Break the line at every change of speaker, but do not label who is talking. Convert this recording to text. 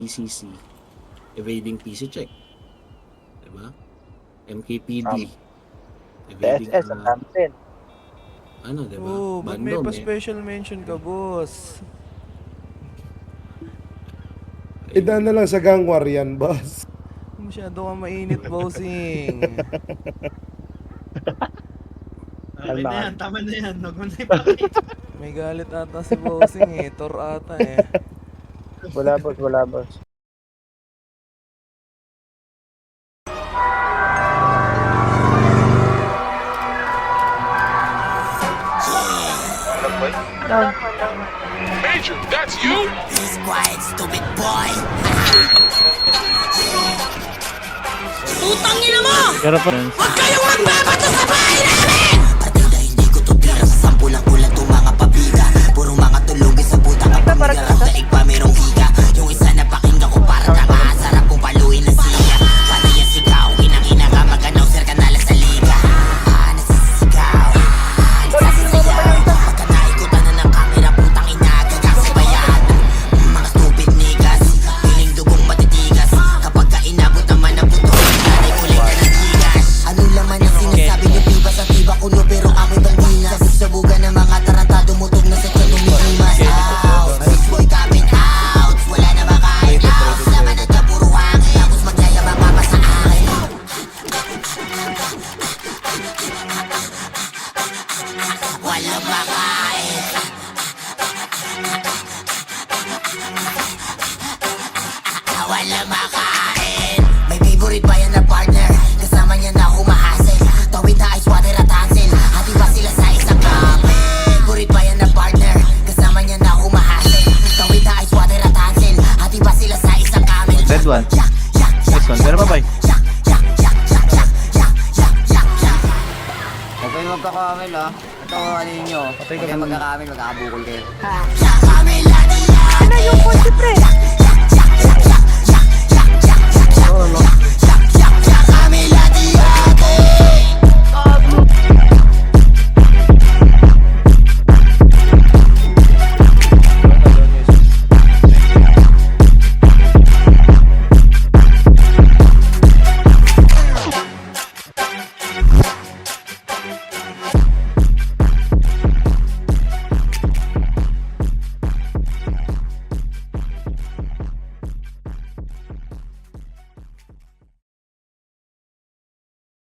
PCC, evading PC check. Diba? MKPD, evading
SS ang Thompson.
ano, diba?
Oh, ba't may
Bandom,
pa-special mention ka, boss?
Idaan na lang sa gang war yan, boss.
Masyado ka mainit, bossing.
Okay na yan, tama na yan. Huwag mo na ipakita.
May galit ata si bossing eh. Tor ata eh.
Wala boss, wala boss.
Major, that's you?
This quiet, stupid boy. Putang ina mo! Huwag kayong magbabato sa bahay namin! Partida, hindi ko to tira sa sampulang ulan to mga pabida. Puro mga tulogin sa putang kapamilya. Ang daig pa merong higa. Yung isa na pakinggan ko para tanga. Sarap kong paluin na siya. Paano yan sigaw? Inang-ina ka maganaw, sir ka nala sa liga. Nasisigaw. Nagsasisigaw. Pagka naikutan na ng kamera, putang ina, gagasibayan. Mga stupid niggas, piling dugong matitigas. Kapag ka inabot naman ang buto, nanay kulay ka ng gigas. Ano laman ang sinasabi niyo, piba sa tiba kulo, pero amoy balbina. Sabog-sabugan ng mga tarantado, mutog na sa tiyan umiimas. Out, rich boy coming out. Wala na makain out. Laman na dyan, puro hangin. Tapos magyayabang ka pa sa akin. Walang makain. Walang makain. May favorite ba yan na partner? Kasama niya na humahasel. Tawid na ice water at hansel. Hati ba sila sa isang kape? Favorite ba yan na partner? Kasama niya na humahasel. Tawid na ice water at hansel. Hati ba sila sa isang camel?
Red one. Next one. Meron pa ba?
Huwag kayo magkakamil ah. Ito ano ninyo. Huwag kayo magkakamil, magkakabukol kayo.
Yak,